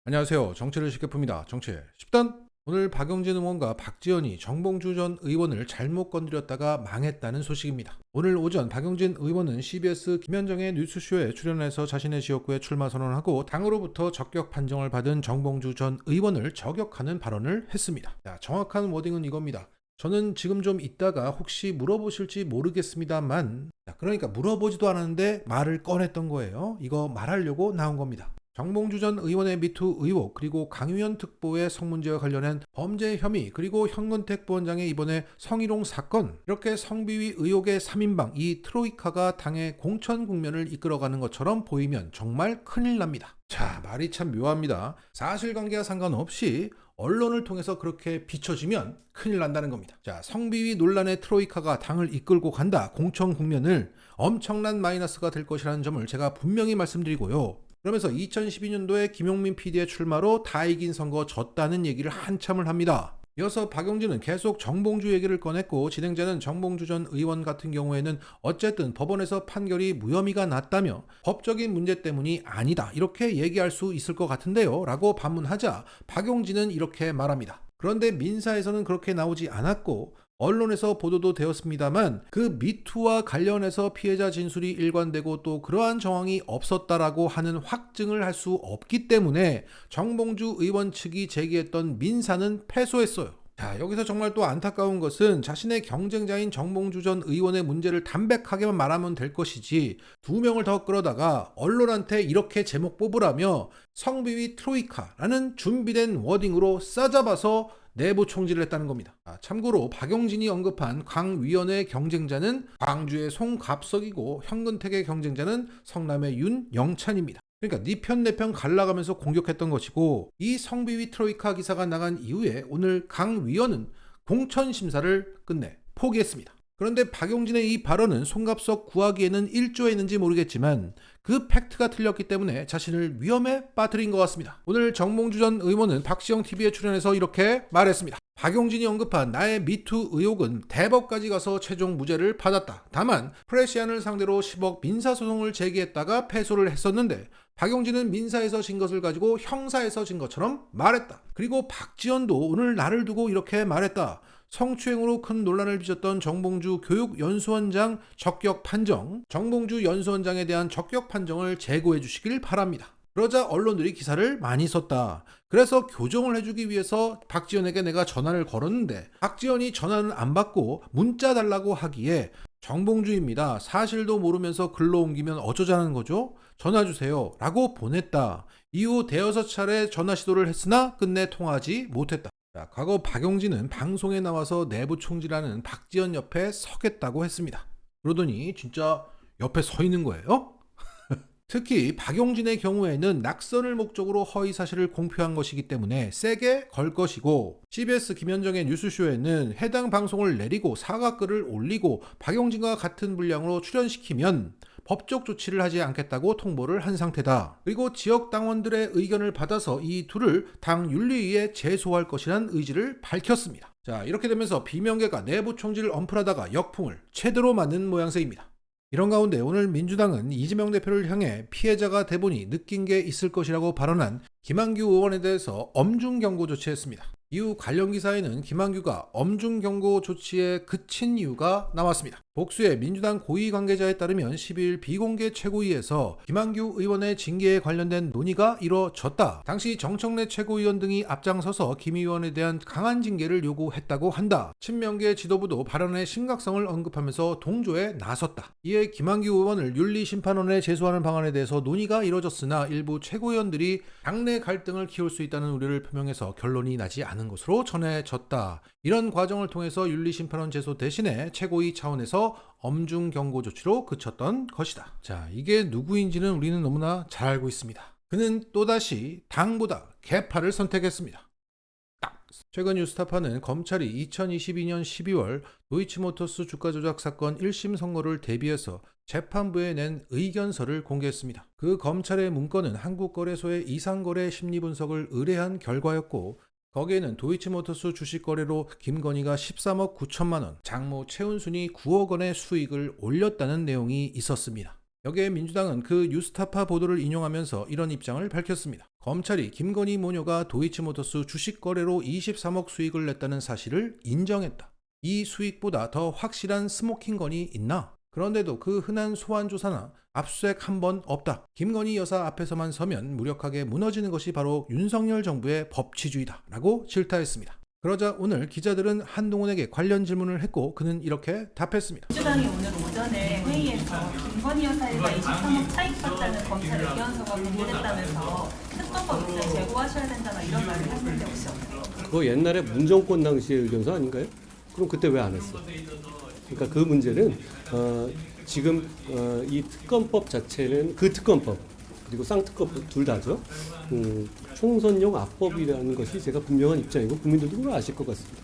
안녕하세요. 정치를 쉽게 풉니다. 정치 10단. 오늘 박용진 의원과 박지원이 정봉주 전 의원을 잘못 건드렸다가 망했다는 소식입니다. 오늘 오전 박용진 의원은 CBS 김현정의 뉴스쇼에 출연해서 자신의 지역구에 출마 선언하고 당으로부터 적격 판정을 받은 정봉주 전 의원을 저격하는 발언을 했습니다. 자, 정확한 워딩은 이겁니다. 저는 지금 좀 있다가 혹시 물어보실지 모르겠습니다만, 그러니까 물어보지도 않았는데 말을 꺼냈던 거예요. 이거 말하려고 나온 겁니다. 정봉주 전 의원의 미투 의혹, 그리고 강유현 특보의 성문제와 관련한 범죄 혐의, 그리고 현근택 부원장의 이번에 성희롱 사건, 이렇게 성비위 의혹의 3인방, 이 트로이카가 당의 공천 국면을 이끌어가는 것처럼 보이면 정말 큰일 납니다. 자, 말이 참 묘합니다. 사실관계와 상관없이 언론을 통해서 그렇게 비춰지면 큰일 난다는 겁니다. 자, 성비위 논란의 트로이카가 당을 이끌고 간다. 공천 국면을 엄청난 마이너스가 될 것이라는 점을 제가 분명히 말씀드리고요. 그러면서 2012년도에 김용민 PD의 출마로 다 이긴 선거 졌다는 얘기를 한참을 합니다. 이어서 박용진은 계속 정봉주 얘기를 꺼냈고, 진행자는 정봉주 전 의원 같은 경우에는 어쨌든 법원에서 판결이 무혐의가 났다며 법적인 문제 때문이 아니다 이렇게 얘기할 수 있을 것 같은데요 라고 반문하자 박용진은 이렇게 말합니다. 그런데 민사에서는 그렇게 나오지 않았고 언론에서 보도도 되었습니다만 그 미투와 관련해서 피해자 진술이 일관되고 또 그러한 정황이 없었다라고 하는 확증을 할 수 없기 때문에 정봉주 의원 측이 제기했던 민사는 패소했어요. 자, 여기서 정말 또 안타까운 것은 자신의 경쟁자인 정봉주 전 의원의 문제를 담백하게만 말하면 될 것이지 두 명을 더 끌어다가 언론한테 이렇게 제목 뽑으라며 성비위 트로이카라는 준비된 워딩으로 싸잡아서 내부 총질을 했다는 겁니다. 참고로 박용진이 언급한 강 위원의 경쟁자는 광주의 송갑석이고 현근택의 경쟁자는 성남의 윤영찬입니다. 그러니까 네 편 내 편 갈라가면서 공격했던 것이고, 이 성비위 트로이카 기사가 나간 이후에 오늘 강 위원은 공천 심사를 끝내 포기했습니다. 그런데 박용진의 이 발언은 송갑석 구하기에는 일조했는지 모르겠지만 그 팩트가 틀렸기 때문에 자신을 위험에 빠뜨린 것 같습니다. 오늘 정봉주 전 의원은 박시영TV에 출연해서 이렇게 말했습니다. 박용진이 언급한 나의 미투 의혹은 대법까지 가서 최종 무죄를 받았다. 다만 프레시안을 상대로 10억 민사소송을 제기했다가 패소를 했었는데 박용진은 민사에서 진 것을 가지고 형사에서 진 것처럼 말했다. 그리고 박지원도 오늘 나를 두고 이렇게 말했다. 성추행으로 큰 논란을 빚었던 정봉주 교육연수원장 적격 판정, 정봉주 연수원장에 대한 적격 판정을 재고해 주시길 바랍니다. 그러자 언론들이 기사를 많이 썼다. 그래서 교정을 해주기 위해서 박지원에게 내가 전화를 걸었는데 박지원이 전화는 안 받고 문자 달라고 하기에 정봉주입니다. 사실도 모르면서 글로 옮기면 어쩌자는 거죠? 전화 주세요 라고 보냈다. 이후 대여섯 차례 전화 시도를 했으나 끝내 통하지 못했다. 자, 과거 박용진은 방송에 나와서 내부 총질하는 박지원 옆에 서겠다고 했습니다. 그러더니 진짜 옆에 서 있는 거예요? 특히 박용진의 경우에는 낙선을 목적으로 허위 사실을 공표한 것이기 때문에 세게 걸 것이고, CBS 김현정의 뉴스쇼에는 해당 방송을 내리고 사과글을 올리고 박용진과 같은 분량으로 출연시키면 법적 조치를 하지 않겠다고 통보를 한 상태다. 그리고 지역 당원들의 의견을 받아서 이 둘을 당 윤리위에 제소할 것이라는 의지를 밝혔습니다. 자, 이렇게 되면서 비명계가 내부 총질을 엄플하다가 역풍을 제대로 맞는 모양새입니다. 이런 가운데 오늘 민주당은 이재명 대표를 향해 피해자가 대보니 느낀 게 있을 것이라고 발언한 김한규 의원에 대해서 엄중 경고 조치했습니다. 이후 관련 기사에는 김한규가 엄중 경고 조치에 그친 이유가 나왔습니다. 복수의 민주당 고위 관계자에 따르면 12일 비공개 최고위에서 김한규 의원의 징계에 관련된 논의가 이뤄졌다. 당시 정청래 최고위원 등이 앞장서서 김 의원에 대한 강한 징계를 요구했다고 한다. 친명계 지도부도 발언의 심각성을 언급하면서 동조에 나섰다. 이에 김한규 의원을 윤리심판원에 제소하는 방안에 대해서 논의가 이뤄졌으나 일부 최고위원들이 당내 갈등을 키울 수 있다는 우려를 표명해서 결론이 나지 않은 것으로 전해졌다. 이런 과정을 통해서 윤리심판원 제소 대신에 최고위 차원에서 엄중 경고 조치로 그쳤던 것이다. 자, 이게 누구인지는 우리는 너무나 잘 알고 있습니다. 그는 또다시 당보다 개파를 선택했습니다. 최근 뉴스타파는 검찰이 2022년 12월 도이치모터스 주가 조작 사건 1심 선고를 대비해서 재판부에 낸 의견서를 공개했습니다. 그 검찰의 문건은 한국거래소의 이상거래 심리분석을 의뢰한 결과였고, 거기에는 도이치모터스 주식 거래로 김건희가 13억 9천만 원, 장모 최은순이 9억 원의 수익을 올렸다는 내용이 있었습니다. 여기에 민주당은 그 뉴스타파 보도를 인용하면서 이런 입장을 밝혔습니다. 검찰이 김건희 모녀가 도이치모터스 주식 거래로 23억 수익을 냈다는 사실을 인정했다. 이 수익보다 더 확실한 스모킹건이 있나? 그런데도 그 흔한 소환 조사나 압수수색 한 번 없다. 김건희 여사 앞에서만 서면 무력하게 무너지는 것이 바로 윤석열 정부의 법치주의다 라고 질타했습니다. 그러자 오늘 기자들은 한동훈에게 관련 질문을 했고 그는 이렇게 답했습니다. 민주당이 오늘 오전에 회의에서 김건희 여사가 23억 차익받다는 검찰 의견서가 공개됐다면서 특검법 입장 제고하셔야 된다는 이런 말을 했는데 혹시 어때요? 그거 옛날에 문정권 당시의 의견서 아닌가요? 그럼 그때 왜 안 했어? 그러니까 그 문제는 지금 이 특검법 자체는 그 특검법 그리고 쌍특검법 둘 다죠. 총선용 악법이라는 것이 제가 분명한 입장이고 국민들도 그걸 아실 것 같습니다.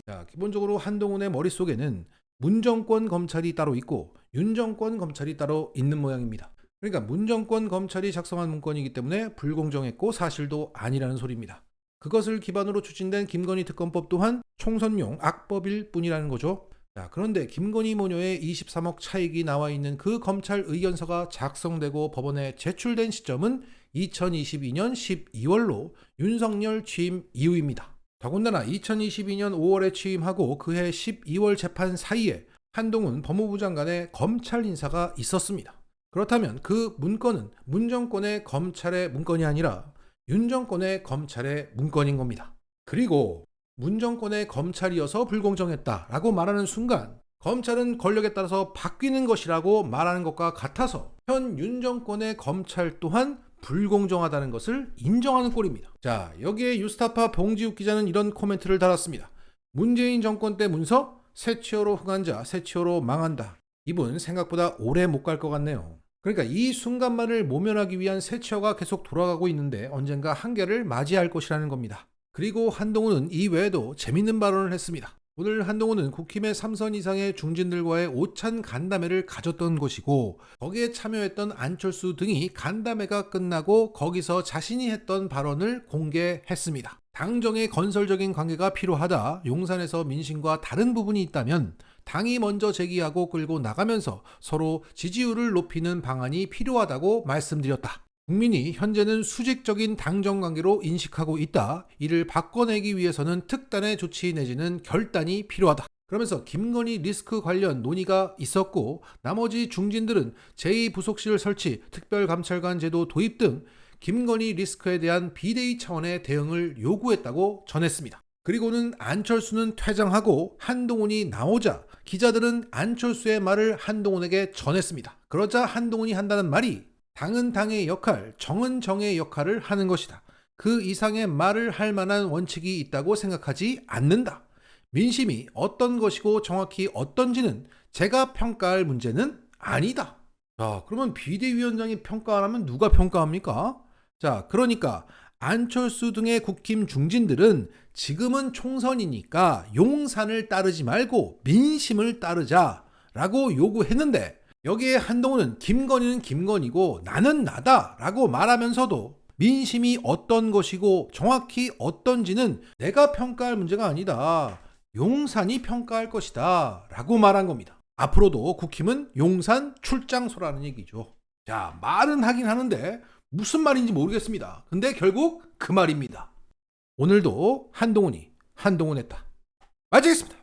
자, 기본적으로 한동훈의 머릿속에는 문정권 검찰이 따로 있고 윤정권 검찰이 따로 있는 모양입니다. 그러니까 문정권 검찰이 작성한 문건이기 때문에 불공정했고 사실도 아니라는 소리입니다. 그것을 기반으로 추진된 김건희 특검법 또한 총선용 악법일 뿐이라는 거죠. 자, 그런데 김건희 모녀의 23억 차익이 나와 있는 그 검찰 의견서가 작성되고 법원에 제출된 시점은 2022년 12월로 윤석열 취임 이후입니다. 더군다나 2022년 5월에 취임하고 그해 12월 재판 사이에 한동훈 법무부 장관의 검찰 인사가 있었습니다. 그렇다면 그 문건은 문정권의 검찰의 문건이 아니라 윤정권의 검찰의 문건인 겁니다. 그리고 문정권의 검찰이어서 불공정했다라고 말하는 순간 검찰은 권력에 따라서 바뀌는 것이라고 말하는 것과 같아서 현 윤정권의 검찰 또한 불공정하다는 것을 인정하는 꼴입니다. 자, 여기에 뉴스타파 봉지욱 기자는 이런 코멘트를 달았습니다. 문재인 정권 때 문서 새치어로 흥한 자 새치어로 망한다. 이분 생각보다 오래 못 갈 것 같네요. 그러니까 이 순간만을 모면하기 위한 새치어가 계속 돌아가고 있는데 언젠가 한계를 맞이할 것이라는 겁니다. 그리고 한동훈은 이 외에도 재밌는 발언을 했습니다. 오늘 한동훈은 국힘의 3선 이상의 중진들과의 오찬 간담회를 가졌던 것이고 거기에 참여했던 안철수 등이 간담회가 끝나고 거기서 자신이 했던 발언을 공개했습니다. 당정의 건설적인 관계가 필요하다. 용산에서 민심과 다른 부분이 있다면 당이 먼저 제기하고 끌고 나가면서 서로 지지율을 높이는 방안이 필요하다고 말씀드렸다. 국민이 현재는 수직적인 당정관계로 인식하고 있다. 이를 바꿔내기 위해서는 특단의 조치 내지는 결단이 필요하다. 그러면서 김건희 리스크 관련 논의가 있었고 나머지 중진들은 제2부속실 설치, 특별감찰관 제도 도입 등 김건희 리스크에 대한 비대위 차원의 대응을 요구했다고 전했습니다. 그리고는 안철수는 퇴장하고 한동훈이 나오자 기자들은 안철수의 말을 한동훈에게 전했습니다. 그러자 한동훈이 한다는 말이 당은 당의 역할, 정은 정의 역할을 하는 것이다. 그 이상의 말을 할 만한 원칙이 있다고 생각하지 않는다. 민심이 어떤 것이고 정확히 어떤지는 제가 평가할 문제는 아니다. 자, 그러면 비대위원장이 평가 안 하면 누가 평가합니까? 자, 그러니까 안철수 등의 국힘 중진들은 지금은 총선이니까 용산을 따르지 말고 민심을 따르자라고 요구했는데 여기에 한동훈은 김건희는 김건희고 나는 나다라고 말하면서도 민심이 어떤 것이고 정확히 어떤지는 내가 평가할 문제가 아니다. 용산이 평가할 것이다 라고 말한 겁니다. 앞으로도 국힘은 용산 출장소라는 얘기죠. 자, 말은 하긴 하는데 무슨 말인지 모르겠습니다. 근데 결국 그 말입니다. 오늘도 한동훈이 한동훈했다. 마치겠습니다.